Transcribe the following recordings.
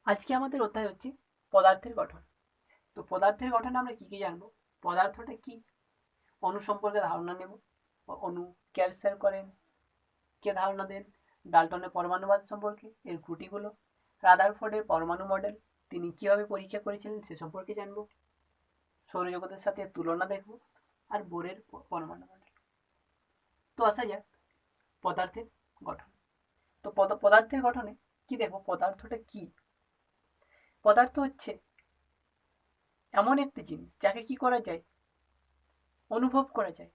আজকে আমাদের অধ্যায় হচ্ছে পদার্থের গঠন। তো পদার্থের গঠনে আমরা কি কি জানবো, পদার্থটা কি, অণু সম্পর্কে ধারণা নেব, অণু কে আবিষ্কার করেন, কে ধারণা দেন, ডাল্টনের পরমাণুবাদ সম্পর্কে, এর ত্রুটিগুলো, রাদারফোর্ডের পরমাণু মডেল তিনি কিভাবে পরীক্ষা করেছিলেন সে সম্পর্কে জানবো, সৌরজগতের সাথে তুলনা দেখব, আর বোরের পরমাণু মডেল। তো আসা যাক পদার্থের গঠন। তো পদার্থের গঠনে কি দেখবো, পদার্থটা কি। পদার্থ হচ্ছে এমন একটি জিনিস যাকে কি করা যায়, অনুভব করা যায়,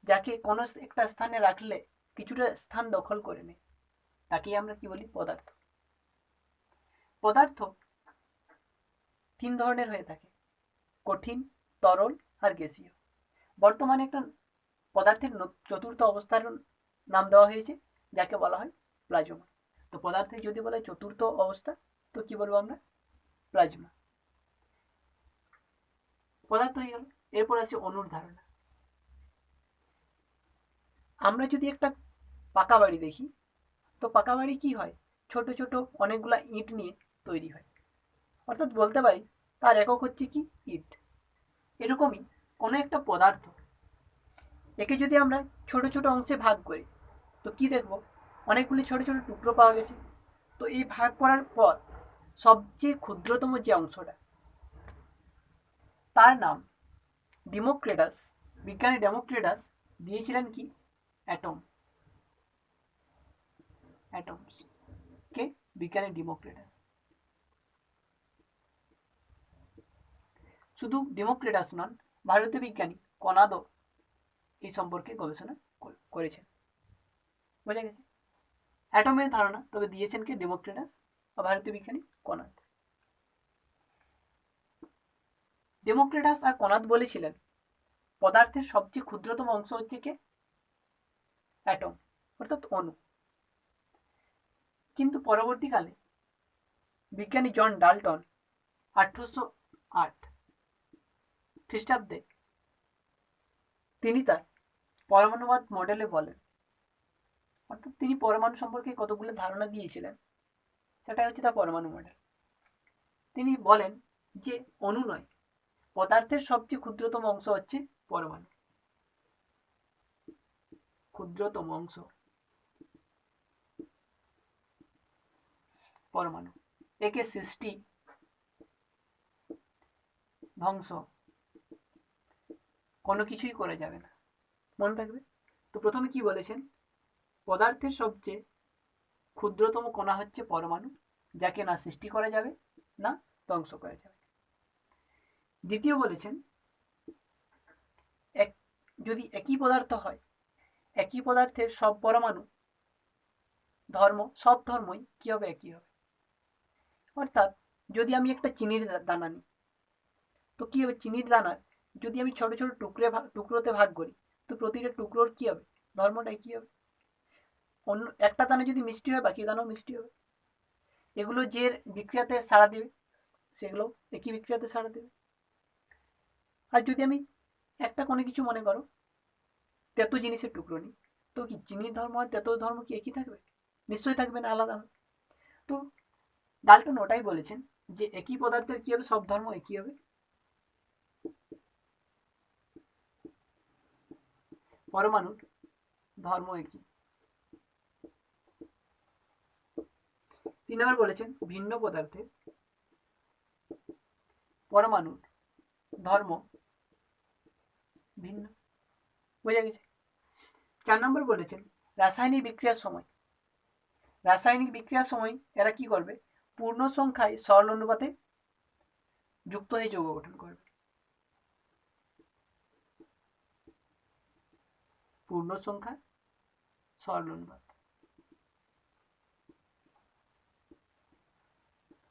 যাকে কোনো একটা স্থানে রাখলে কিছুটা স্থান দখল করে নেয়, তাকেই আমরা কি বলি, পদার্থ। পদার্থ তিন ধরনের হয়ে থাকে, কঠিন, তরল আর গ্যাসীয়। বর্তমানে একটা পদার্থের চতুর্থ অবস্থার নাম দেওয়া হয়েছে, যাকে বলা হয় প্লাজমা। তো পদার্থের যদি বলা হয় চতুর্থ অবস্থা, তো কি বলবো আমরা, প্লাজমা। পদার্থ হয়ে গেল। এরপর আছে অণুর ধারণা। আমরা যদি একটা পাকা বাড়ি দেখি, তো পাকা বাড়ি কি হয়, ছোট ছোট অনেকগুলা ইট নিয়ে তৈরি হয়, অর্থাৎ বলতে পারি তার একক হচ্ছে কি, ইট। এরকমই কোনো একটা পদার্থ, একে যদি আমরা ছোট ছোট অংশে ভাগ করি, তো কি দেখব, অনেকগুলি ছোট ছোট টুকরো পাওয়া গেছে। তো এই ভাগ করার পর সবচেয়ে ক্ষুদ্রতম যে অংশটা, তার নাম ডেমোক্রিটাস, বিজ্ঞানী ডেমোক্রিটাস দিয়েছিলেন কি, অ্যাটম। অ্যাটমস কে, বিজ্ঞানী ডেমোক্রিটাস। শুধু ডেমোক্রিটাস নন, ভারতীয় বিজ্ঞানী কনাদো এই সম্পর্কে গবেষণা করেছেন। বোঝা গেছে, অ্যাটমের ধারণা তবে দিয়েছেন কে, ডেমোক্রিটাস, বা ভারতীয় বিজ্ঞানী কনাদ। ডেমোক্রিটাস আর কনাদ বলেছিলেন পদার্থের সবচেয়ে ক্ষুদ্রতম অংশ হচ্ছে কে, অ্যাটম, অর্থাৎ অণু। কিন্তু পরবর্তীকালে বিজ্ঞানী জন ডাল্টন 1808 খ্রিস্টাব্দে তিনি তার পরমাণুবাদ মডেলে বলেন, অর্থাৎ তিনি পরমাণু সম্পর্কে কতগুলো ধারণা দিয়েছিলেন, সেটাই হচ্ছে তার পরমাণু মডেল। তিনি বলেন যে অণু নয়, পদার্থের সবচেয়ে ক্ষুদ্রতম অংশ হচ্ছে পরমাণু। ক্ষুদ্রতম অংশ পরমাণু, একে সৃষ্টি, ধ্বংস কোনো কিছুই করা যাবে না, মনে থাকবে। তো প্রথমে কি বলেছেন, পদার্থের সবচেয়ে ক্ষুদ্রতম কণা হচ্ছে পরমাণু, যাকে না সৃষ্টি করা যাবে না ধ্বংস করা যাবে। দ্বিতীয় বলেছেন, এক যদি একই পদার্থ হয়, একই পদার্থের সব পরমাণু ধর্ম, সব ধর্মই কি হবে, একই হবে। অর্থাৎ যদি আমি একটা চিনির দানা নিই, তো কি হবে, চিনির দানার যদি আমি ছোট ছোট টুকরোতে ভাগ করি, তো প্রতিটা টুকরোর কি হবে, ধর্মটা কি হবে। অন্য একটা দানা যদি মিষ্টি হয়, বাকি দানাও মিষ্টি হবে। এগুলো যে বিক্রিয়াতে সাড়া দেবে, সেগুলো একই বিক্রিয়াতে সাড়া দেবে। আর যদি আমি একটা কোনো কিছু মনে করো, তেতো জিনিসের টুকরো নিই, তো কি চিনির ধর্ম আর তেতো ধর্ম কি একই থাকবে, নিশ্চয়ই থাকবে না, আলাদা হবে। তো ডাল্টন ওটাই বলেছেন যে একই পদার্থের কি হবে, সব ধর্ম একই হবে, পরমাণুর ধর্ম একই। 3 নম্বর বলেছেন, ভিন্ন পদার্থে পরমাণুর ধর্ম ভিন্ন। বোঝা গেছে। 4 নম্বর বলেছেন, রাসায়নিক বিক্রিয়ার সময়, রাসায়নিক বিক্রিয়ার সময় এরা কি করবে, পূর্ণ সংখ্যায় সরল অনুপাতে যুক্ত হয়ে যৌগ গঠন করবে। পূর্ণ সংখ্যা সরল অনুপাত,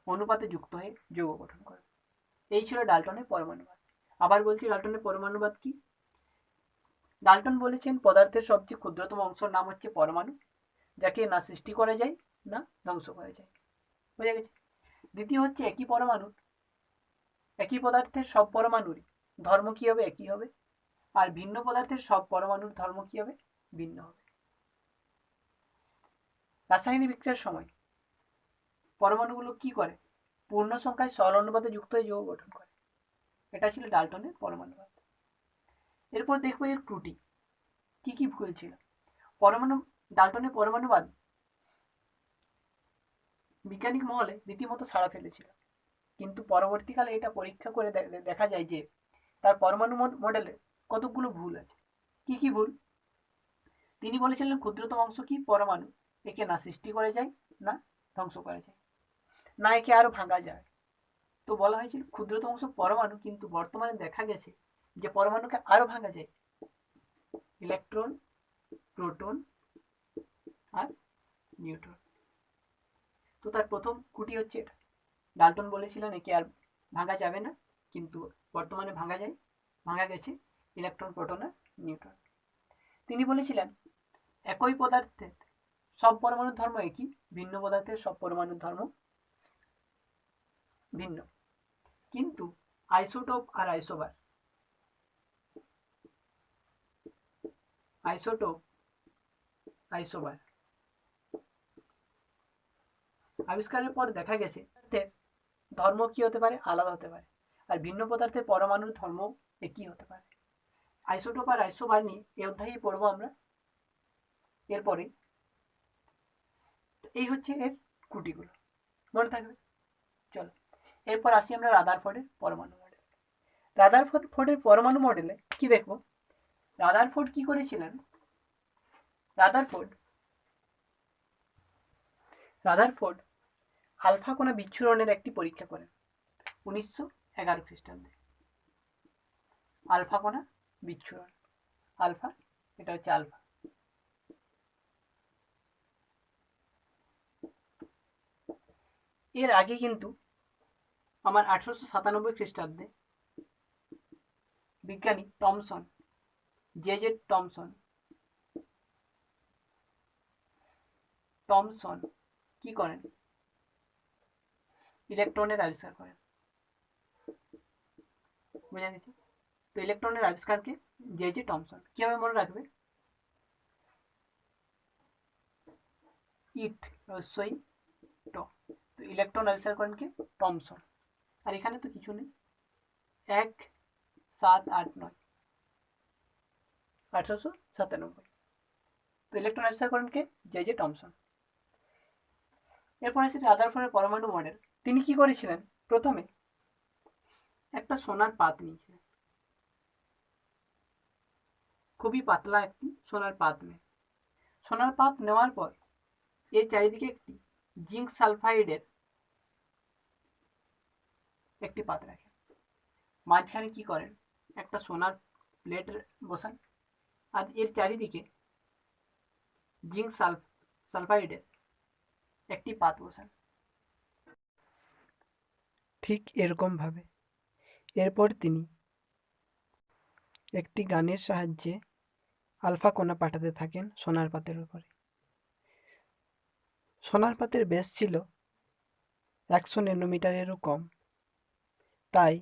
অনুপাতে যুক্ত হয়ে যৌগ গঠন করবে। এই ছিল ডাল্টনের পরমাণুবাদ। আবার বলছি, ডাল্টনের পরমাণুবাদ কি। ডাল্টন বলেছেন পদার্থের সবচেয়ে ক্ষুদ্রতম অংশের নাম হচ্ছে পরমাণু, যাকে না সৃষ্টি করা যায় না ধ্বংস করা যায়। বোঝা গেছে। দ্বিতীয় হচ্ছে একই পরমাণু, একই পদার্থের সব পরমাণুরই ধর্ম কি হবে, একই হবে। আর ভিন্ন পদার্থের সব পরমাণুর ধর্ম কি হবে, ভিন্ন হবে। রাসায়নিক বিক্রিয়ার সময় পরমাণুগুলো কি করে? পূর্ণ সংখ্যায় সরল অনুপাতে যুক্ত হয়ে যৌগ গঠন করে। এটা ছিল ডাল্টনের পরমাণুবাদ। এরপর দেখবো এর ত্রুটি, কি কি ভুল ছিল। ডাল্টনের পরমাণুবাদ বৈজ্ঞানিক মহলে রীতিমতো সাড়া ফেলেছিল, কিন্তু পরবর্তীকালে এটা পরীক্ষা করে দেখা যায় যে তার পরমাণু মডেলে কতকগুলো ভুল আছে। কি কি ভুল? তিনি বলেছিলেন ক্ষুদ্রতম অংশ কি? পরমাণু। একে না সৃষ্টি করা যায়, না ধ্বংস করা যায়, না একে আরো ভাঙা যায়। তো বলা হয়েছিল ক্ষুদ্রতম অংশ পরমাণু, কিন্তু বর্তমানে দেখা গেছে যে পরমাণুকে আরো ভাঙা যায়। ইলেকট্রন, প্রোটন আর নিউট্রন। তো তার প্রথম খুঁটি হচ্ছে এটা। ডাল্টন বলেছিলেন একে আর ভাঙা যাবে না, কিন্তু বর্তমানে ভাঙা গেছে ইলেকট্রন, প্রোটন আর নিউট্রন। তিনি বলেছিলেন একই পদার্থের সব পরমাণুর ধর্ম একই, ভিন্ন পদার্থের সব পরমাণুর ধর্ম ভিন্ন। কিন্তু আইসোটোপ আর আইসোবার আবিষ্কারের পর দেখা গেছে ধর্ম কি হতে পারে? আলাদা হতে পারে। আর ভিন্ন পদার্থের পরমাণুর ধর্ম একই হতে পারে। আইসোটোপ আর আইসোবার নিয়ে এই অধ্যায়ে পড়বো আমরা এরপরে। এই হচ্ছে এর ত্রুটিগুলো, মনে থাকবে। চলো এরপর আসি আমরা রাদারফোর্ডের পরমাণু মডেল। রাদারফোর্ডের পরমাণু মডেলে কি দেখবো? রাদারফোর্ড কি করেছিলেন? রাদারফোর্ড আলফা কণা বিচ্ছুরণের একটি পরীক্ষা করেন 1911 খ্রিস্টাব্দে। আলফা কণা বিচ্ছুরণ, আলফা, এটা হচ্ছে আলফা। এর আগে কিন্তু আমার 1897 খ্রিস্টাব্দে বিজ্ঞানী টমসন, জে টমসন কি করেন? ইলেকট্রনের আবিষ্কার করেন। বুঝা গেছে? তো ইলেকট্রনের আবিষ্কারকে জে টমসন। কিভাবে মনে রাখবে? ইট রস্যই ট। তো ইলেকট্রন আবিষ্কার করেন কে? টমসন। আর এখানে তো কিছু নেই। 1-7-8-9 1897। তো ইলেকট্রন আবিষ্কার করেন কে? J Thomson. এরপর আছে রাদারফোর্ডের পরমাণু মডেল। তিনি কি করেছিলেন? প্রথমে একটা সোনার পাত নিয়েছিলেন, খুবই পাতলা একটি সোনার পাত নেওয়ার পর এর চারিদিকে একটি জিঙ্ক সালফাইডের একটি পাত রাখেন। মাঝখানে কি করেন? একটা সোনার প্লেট বসান, আর এর চারিদিকে জিঙ্ক সালফাইডের একটি পাত বসান। ঠিক এরকম ভাবে এরপর তিনি একটি গানের সাহায্যে আলফা কণা পাঠাতে থাকেন সোনার পাতের উপরে। সোনার পাতের ব্যাস ছিল 100 ন্যানোমিটারেরও কম, তাই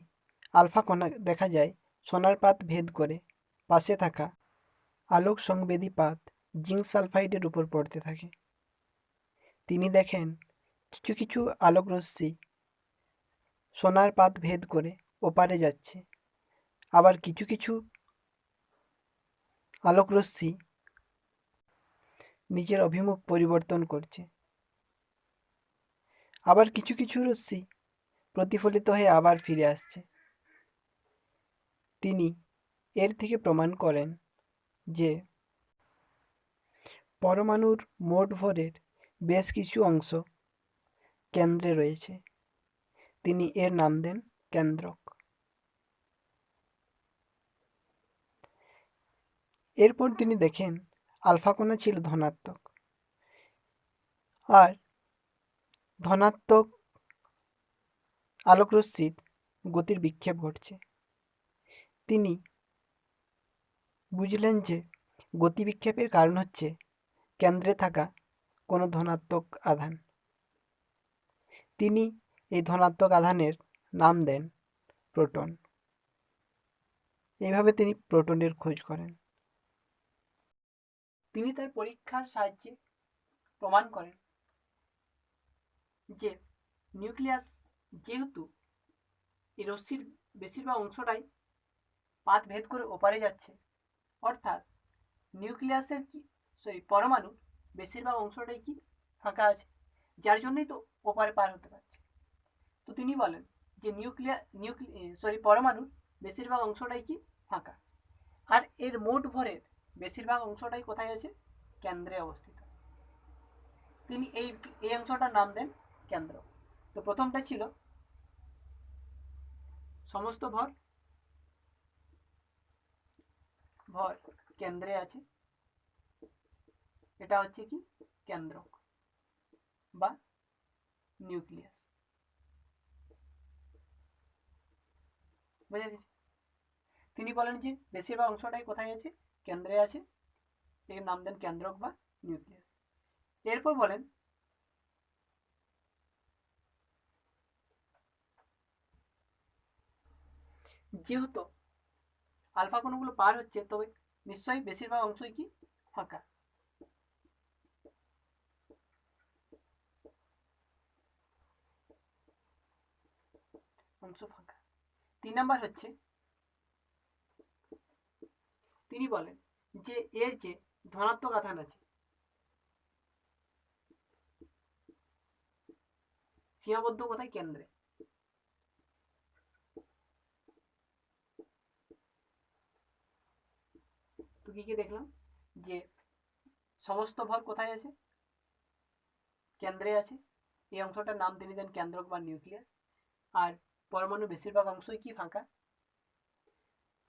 আলফা কণা দেখা যায় সোনার পাত ভেদ করে পাশে থাকা আলোক সংবেদী পাত জিঙ্ক সালফাইডের উপর পড়তে থাকে। তিনি দেখেন কিছু কিছু আলোক রশ্মি সোনার পাত ভেদ করে ওপারে যাচ্ছে, আবার কিছু কিছু আলোক রশ্মি নিজের অভিমুখ পরিবর্তন করছে, আবার কিছু কিছু রশ্মি প্রতিফলিত হয়ে আবার ফিরে আসছে। তিনি এর থেকে প্রমাণ করেন যে পরমাণুর মোট ভরের বেশ কিছু অংশ কেন্দ্রে রয়েছে। তিনি এর নাম দেন কেন্দ্রক। এরপর তিনি দেখেন আলফা কণা ছিল ধনাত্মক, আর ধনাত্মক আলোকরশ্মির গতির বিক্ষেপ ঘটছে। তিনি বুঝলেন যে গতি বিক্ষেপের কারণ হচ্ছে কেন্দ্রে থাকা কোনো ধনাত্মক আধান। তিনি এই ধনাত্মক আধানের নাম দেন প্রোটন। এইভাবে তিনি প্রোটনের খোঁজ করেন। তিনি তার পরীক্ষার সাহায্যে প্রমাণ করেন যে নিউক্লিয়াস যেহেতু এই রশ্মির বেশিরভাগ অংশটাই পাত ভেদ করে ওপারে যাচ্ছে, অর্থাৎ নিউক্লিয়াসের কি পরমাণু বেশিরভাগ অংশটাই কি ফাঁকা আছে, যার জন্যই তো ওপারে পার হতে পারছে। তো তিনি বলেন যে পরমাণুর বেশিরভাগ অংশটাই কি ফাঁকা, আর এর মোট ভরের বেশিরভাগ অংশটাই কোথায় আছে, কেন্দ্রে অবস্থিত। তিনি এই অংশটার নাম দেন কেন্দ্র। তো প্রথমটা ছিল সমস্ত ভর ভর কেন্দ্রে আছে, এটা হচ্ছে কি কেন্দ্রক বা নিউক্লিয়াস। বোঝা গেছে? তিনি বলেন যে বেশিরভাগ অংশটাই কোথায় আছে, কেন্দ্রে আছে, এর নাম দেন কেন্দ্রক বা নিউক্লিয়াস। এরপর বলেন যেহেতু আলফা কণাগুলো পার হচ্ছে, তবে নিশ্চয়ই বেশিরভাগ অংশই কি ফাঁকা। অংশ ফাঁকা। 3 নাম্বার হচ্ছে তিনি বলেন যে এর যে ধনাত্মক আধান আছে, সীমাবদ্ধ কোথায়, কেন্দ্রে। তো কি কি দেখলাম, যে সমস্ত ভর কোথায় আছে, কেন্দ্রে আছে, এই অংশটার নাম তিনি দেন কেন্দ্রক বা নিউক্লিয়াস। আর পরমাণু বেশিরভাগ অংশই কি ফাঁকা।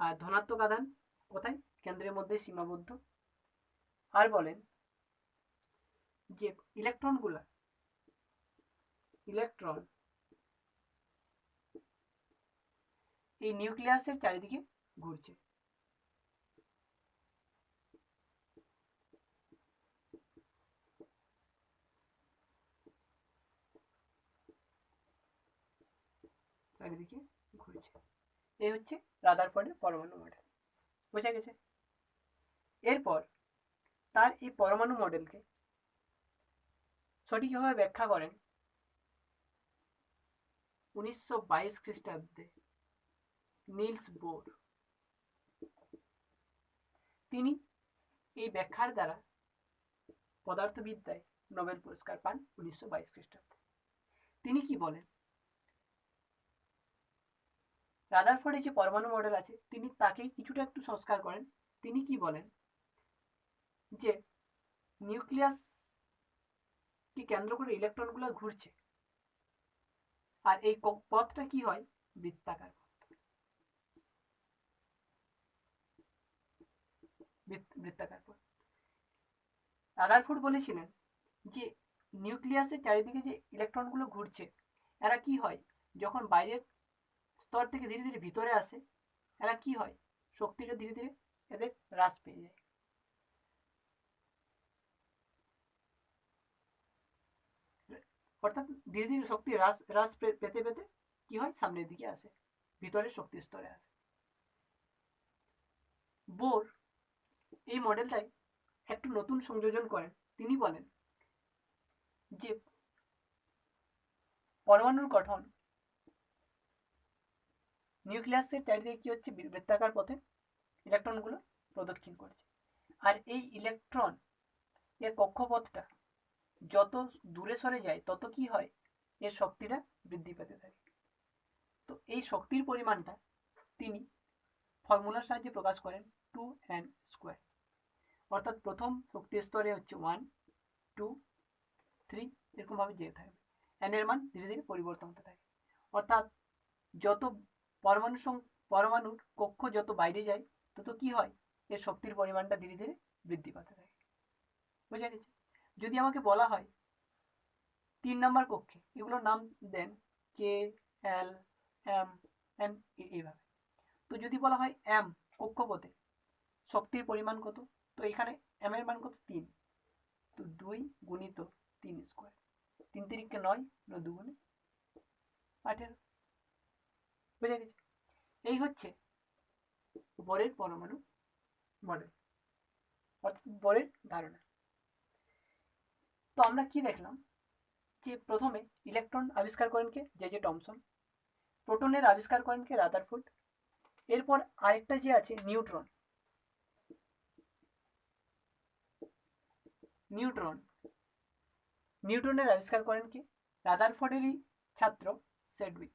আর ধনাত্মক আধান কোথায়, কেন্দ্রের মধ্যে সীমাবদ্ধ। আর বলেন যে ইলেকট্রন এই নিউক্লিয়াসের চারিদিকে ঘুরছে। চারিদিকে ঘুরছে। এই হচ্ছে রাদারফোর্ডের পরমাণু মডেল। বোঝা গেছে? এরপর তার এই পরমাণু মডেলকে সঠিকভাবে ব্যাখ্যা করেন 1922 খ্রিস্টাব্দে নিলস বোর। তিনি এই ব্যাখ্যার দ্বারা পদার্থবিদ্যায় নোবেল পুরস্কার পান 1922 খ্রিস্টাব্দে। তিনি কি বলেন, রাদারফোর্ডের যে পরমাণু মডেল আছে, তিনি তাকেই কিছুটা একটু সংস্কার করেন। তিনি কি বলেন যে নিউক্লিয়াস কে কেন্দ্র করে ইলেকট্রনগুলো ঘুরছে, আর এই পথটা কি হয়, বৃত্তাকার। বৃত্তাকার পথ। রাদারফোর্ড বলেছিলেন যে নিউক্লিয়াসের চারিদিকে যে ইলেকট্রনগুলো ঘুরছে, এরা কি হয়, যখন বাইরের স্তর থেকে ধীরে ধীরে ভিতরে আসে, এরা কি হয়, শক্তিটা ধীরে ধীরে এদের হ্রাস পেয়ে যায়। অর্থাৎ ধীরে ধীরে শক্তি হ্রাস পেতে পেতে কি হয়, সামনের দিকে আসে, ভিতরে শক্তি স্তরে আসে। বোর এই মডেলটাই একটু নতুন সংযোজন করেন। তিনি বলেন যে পরমাণুর গঠন নিউক্লিয়াসের চারিদিকে কি হচ্ছে, বৃত্তাকার পথে ইলেকট্রনগুলো প্রদক্ষিণ করছে। আর এই ইলেকট্রন এর কক্ষপথটা যত দূরে সরে যায়, তত কি হয়, এর শক্তিটা বৃদ্ধি পেতে থাকে। তো এই শক্তির পরিমাণটা তিনি ফর্মুলার সাহায্যে প্রকাশ করেন 2n²। অর্থাৎ প্রথম শক্তি স্তরে হচ্ছে 1, 2, 3 এরকম ভাবে যেতে থাকবে। n এর মান ধীরে ধীরে পরিবর্তন হতে থাকে। অর্থাৎ যত পরমাণুর কক্ষ যত বাইরে যায়, তত কি হয়, এর শক্তির পরিমাণটা ধীরে ধীরে বৃদ্ধি পাতে থাকে। বুঝা গেছে? যদি আমাকে বলা হয় 3 নম্বর কক্ষে, এগুলোর নাম দেন কে, এল, এম, এন, এইভাবে। তো যদি বলা হয় এম কক্ষপথে শক্তির পরিমাণ কত, তো এখানে এম এর মান কত, 3। তো 2 গুণিত 3²। 3 তিরিকে 9, 9 দুগুণে 18। বুঝা গেছে? এই হচ্ছে বোরের পরমাণু মডেল, অর্থাৎ বোরের ধারণা। তো আমরা কি দেখলাম, যে প্রথমে ইলেকট্রন আবিষ্কার করেন কে? J Thomson. প্রোটনের আবিষ্কার করেন কে? রাদারফোর্ড। এরপর আরেকটা যে আছে নিউট্রন। নিউটনের আবিষ্কার করেন কে? রাদারফোর্ডেরই ছাত্র সেডউইক।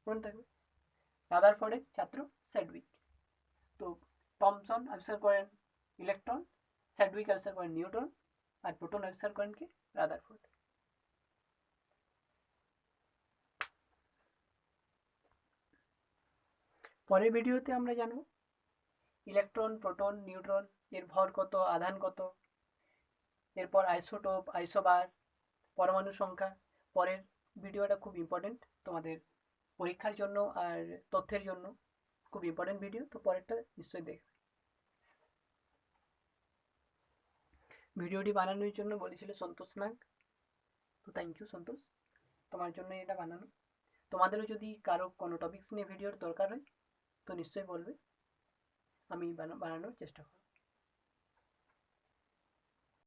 মনে থাকবে, রাদারফোর্ডের ছাত্র সেডউইক। তো টমসন আবিষ্কার করেন ইলেকট্রন, সেডউইক আবিষ্কার করেন নিউট্রন, আর প্রোটন আবিষ্কার করেন কে? রাদারফোর্ড। পরের ভিডিওতে আমরা জানব ইলেকট্রন, প্রোটন, নিউট্রন এর ভর কত, আধান কত, এরপর আইসোটোপ, আইসোবার, পরমাণু সংখ্যা। পরের ভিডিওটা খুব ইম্পর্টেন্ট তোমাদের পরীক্ষার জন্য আর তথ্যের জন্য, খুব ইম্পর্টেন্ট ভিডিও, তো পরেরটা নিশ্চয়ই দেখবে। ভিডিওটি বানানোর জন্য বলেছিল সন্তোষ নাগ, তো থ্যাংক ইউ সন্তোষ, তোমার জন্য এটা বানানো। তোমাদেরও যদি কারো কোনো টপিকস নিয়ে ভিডিওর দরকার হয় তো নিশ্চয়ই বলবে, আমি বানানোর চেষ্টা করব।